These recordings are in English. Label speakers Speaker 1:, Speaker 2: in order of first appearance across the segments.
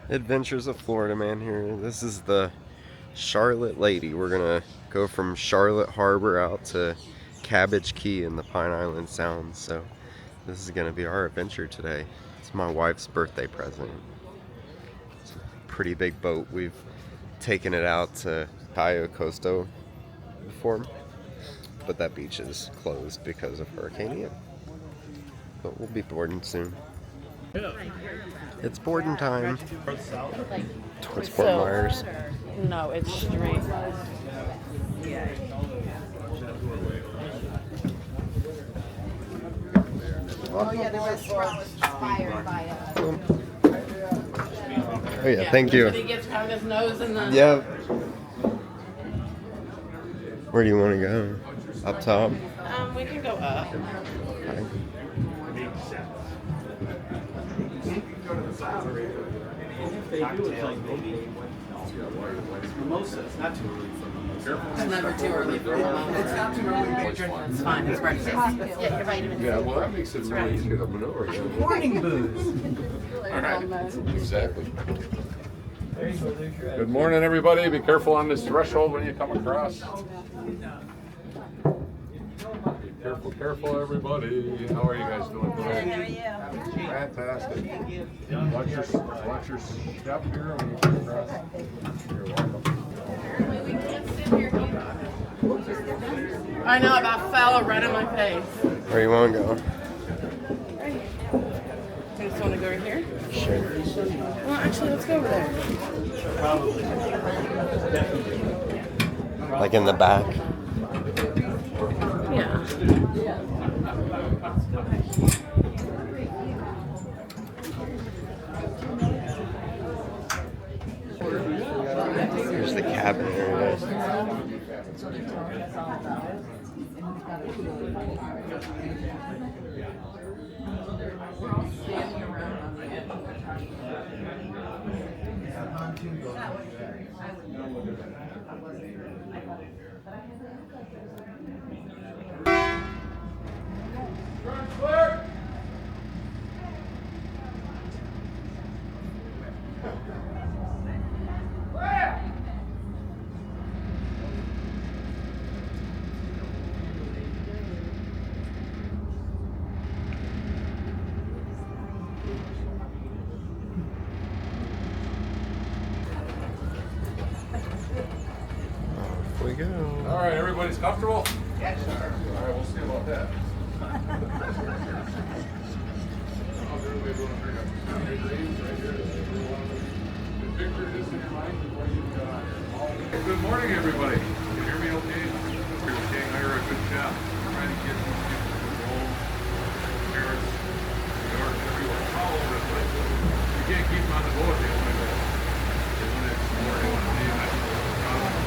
Speaker 1: Adventures of Florida Man here. This is the Charlotte Lady. We're gonna go from Charlotte Harbor out to Cabbage Key in the Pine Island Sounds. So this is gonna be our adventure today. It's my wife's birthday present. It's a pretty big boat. We've taken it out to Cayo Costo before, but that beach is closed because of Hurricane Ian. But we'll be boarding soon. It's boarding time. Towards Fort Myers.
Speaker 2: No, it's straight.
Speaker 3: Oh yeah, the restaurant was inspired by
Speaker 1: Oh yeah, thank you.
Speaker 2: He gets out his nose in the...
Speaker 1: Yep. Where do you want to go? Up top?
Speaker 2: We can go up.
Speaker 1: Okay.
Speaker 2: It's never too early for mimosa. It's not too early. It's fine. It's breakfast.
Speaker 3: Yeah, you're vitamins.
Speaker 4: Yeah, well, that makes it really easy to maneuver.
Speaker 5: Morning booze.
Speaker 4: All right, exactly. Good morning, everybody. Be careful on this threshold when you come across. Be careful, careful, everybody. How are you guys doing today? Fantastic. Watch your step here when you come across. You're welcome.
Speaker 2: I know, about fell right in my face.
Speaker 1: Where you want to go?
Speaker 2: You just want to go right here?
Speaker 1: Sure.
Speaker 2: Well, actually, let's go over there.
Speaker 1: Like in the back?
Speaker 2: Yeah.
Speaker 1: Here's the cabin area. Off we go.
Speaker 4: All right, everybody's comfortable? Yes, sir. All right, we'll see about that. Good morning, everybody. Can you hear me okay? You're okay. Hire a good job. Trying to get these people to the goal. Paris, New York, everywhere, all over the place. You can't keep them on the boat. They want to explore. They want to see nice little economy.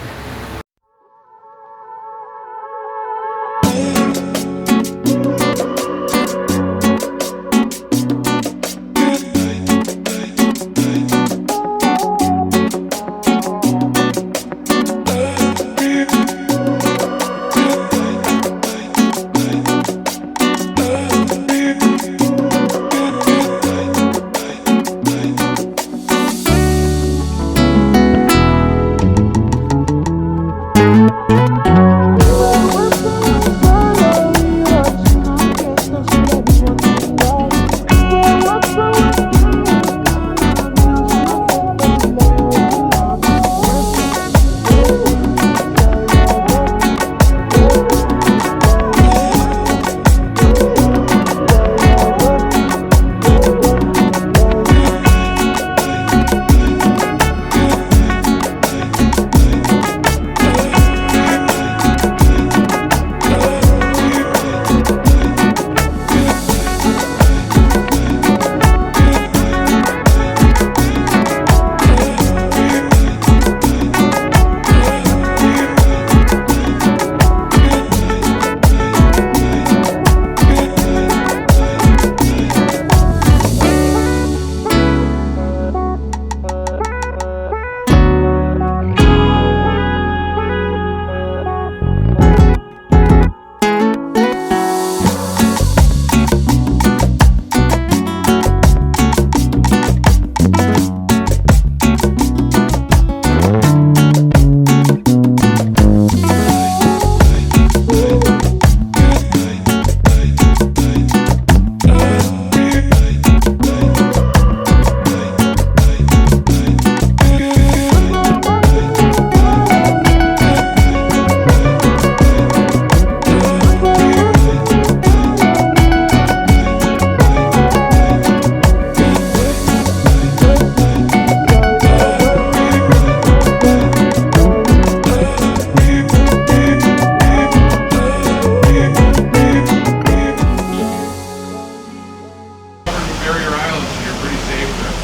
Speaker 4: barrier islands, and you're pretty safe there.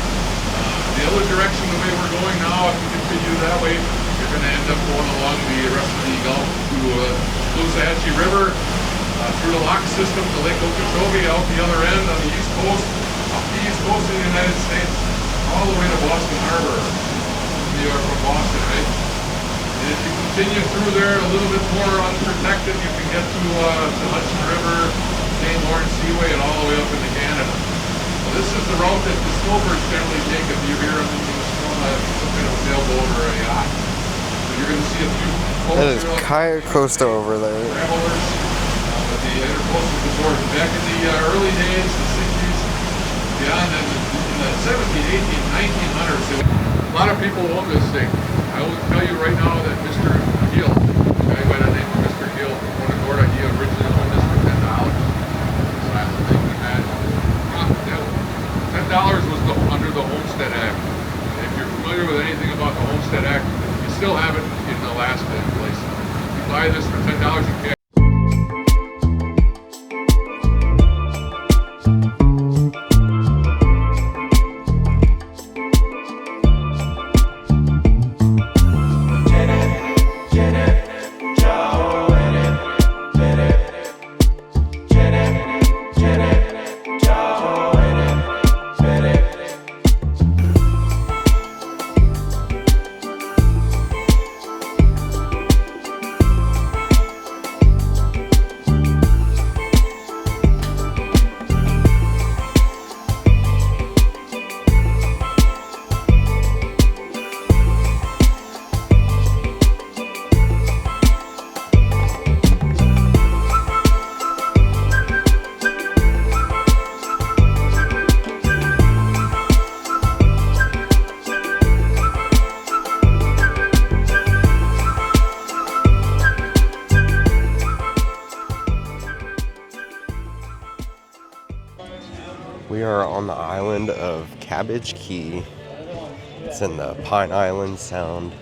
Speaker 4: The other direction, the way we're going now, if you continue that way, you're going to end up going along the rest of the Gulf to Loosahatchee River, through the lock system to Lake Okeechobee, out the other end on the east coast, up the east coast of the United States, all the way to Boston Harbor, New York from Boston, right? And if you continue through there a little bit more unprotected, you can get to the Hudson River, St. Lawrence Seaway, and all the way up into Canada. So this is the route that the snowbirds generally take if you're here on some kind of sailboat or a yacht. So you're going to see a few boats.
Speaker 1: That is Cayo Costa over there.
Speaker 4: Travelers, but the intercoastal resort back in the early days, the 60s, beyond in the 17, 18, 1900s. A lot of people own this thing. I will tell you right now that Mr. Gill, a guy by the name of Mr. Gill from Punta Gorda, he originally owned this for $10. This island thing we had. $10 was under the Homestead Act. And if you're familiar with anything about the Homestead Act, you still have it in Alaska in place. You buy this for $10, you can.
Speaker 1: We are on the island of Cabbage Key. It's in the Pine Island Sound.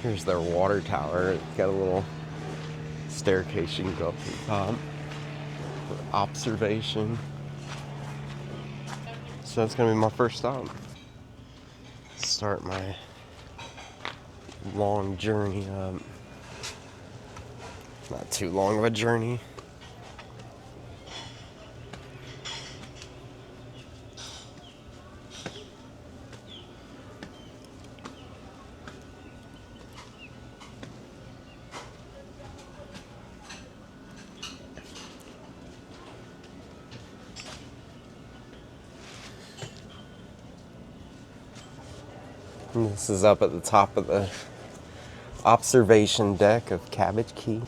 Speaker 1: Here's their water tower. It's got a little staircase you can go up to the top for observation. So that's gonna be my first stop. Start my long journey up. Not too long of a journey. And this is up at the top of the observation deck of Cabbage Key.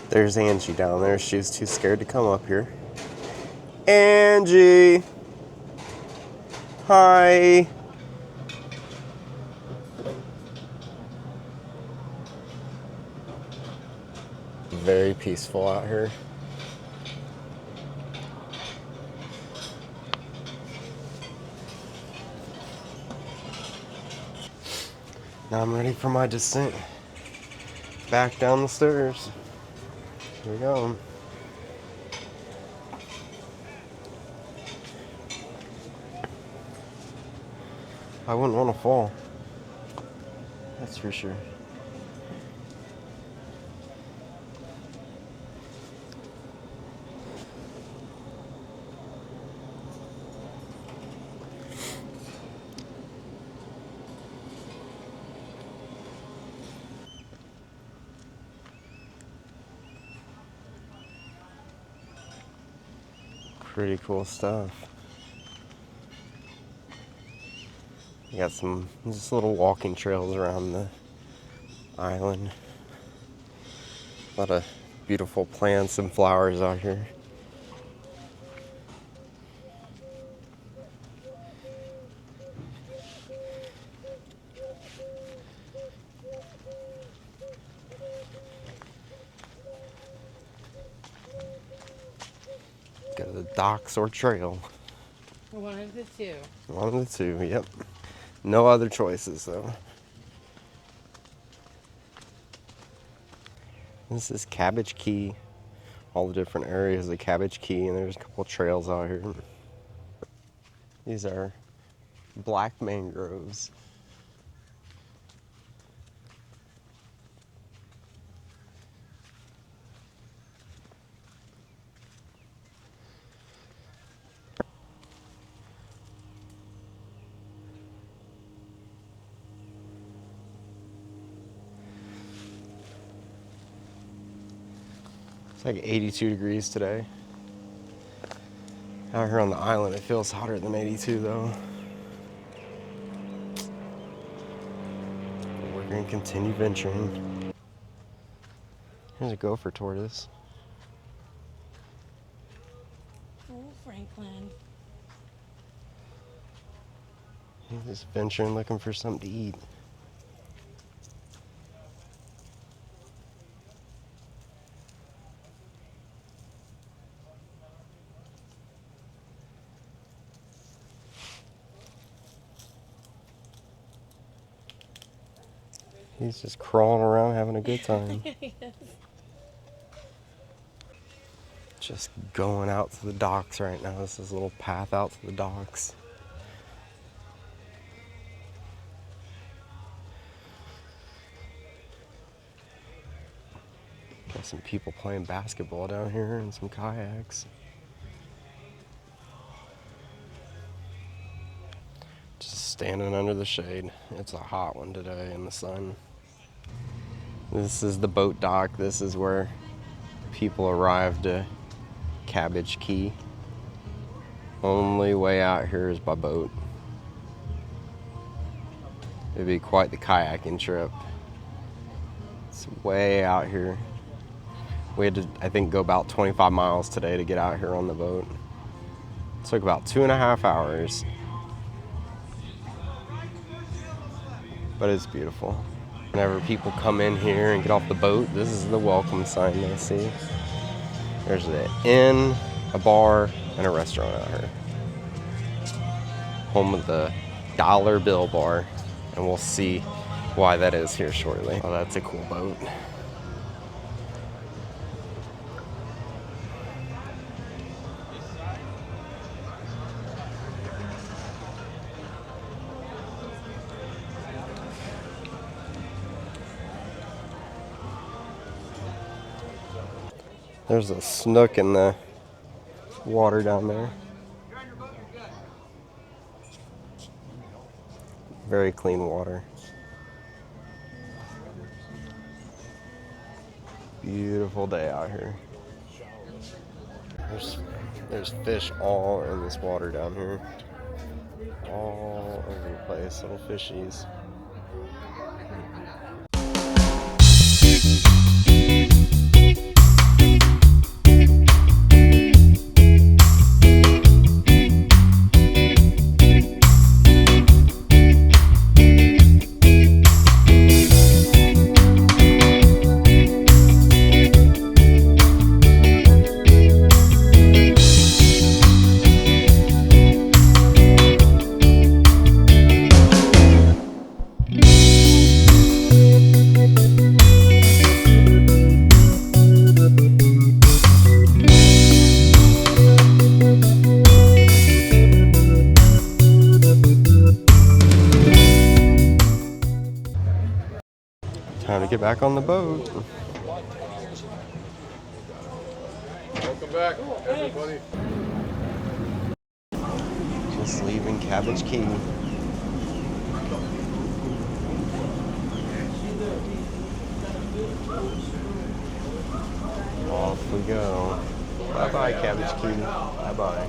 Speaker 1: There's Angie down there. She was too scared to come up here. Angie! Hi! Very peaceful out here. Now I'm ready for my descent back down the stairs. Here we go. I wouldn't want to fall. That's for sure. Pretty cool stuff. You got some just little walking trails around the island. A lot of beautiful plants and flowers out here. Go to the docks or trail.
Speaker 3: One of the two.
Speaker 1: One of the two, yep. No other choices though. This is Cabbage Key. All the different areas of Cabbage Key, and there's a couple trails out here. These are black mangroves. It's like 82 degrees today. Out here on the island, it feels hotter than 82 though. We're gonna continue venturing. Here's a gopher tortoise.
Speaker 3: Oh, Franklin.
Speaker 1: He's just venturing, looking for something to eat. He's just crawling around having a good time. Just going out to the docks right now. This is a little path out to the docks. Got some people playing basketball down here and some kayaks. Just standing under the shade. It's a hot one today in the sun. This is the boat dock. This is where people arrive to Cabbage Key. Only way out here is by boat. It'd be quite the kayaking trip. It's way out here. We had to, I think, go about 25 miles today to get out here on the boat. It took about 2.5 hours. But it's beautiful. Whenever people come in here and get off the boat, this is the welcome sign they see. There's an inn, a bar, and a restaurant out here. Home of the dollar bill bar, and we'll see why that is here shortly. Oh, that's a cool boat. There's a snook in the water down there. Very clean water. Beautiful day out here. There's fish all in this water down here. All over the place, little fishies. Time to get back on the boat.
Speaker 4: Welcome back, everybody.
Speaker 1: Just leaving Cabbage Key. Off we go. Bye-bye, Cabbage Key. Bye-bye.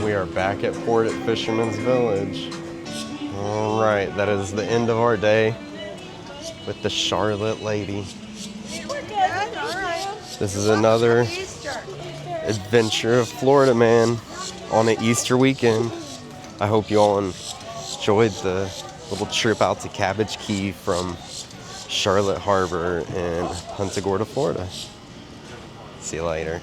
Speaker 1: We are back at port at Fisherman's Village. All right, that is the end of our day with the Charlotte Lady. This is another adventure of Florida man on an Easter weekend. I hope you all enjoyed the little trip out to Cabbage Key from Charlotte Harbor in Punta Gorda, Florida. See you later.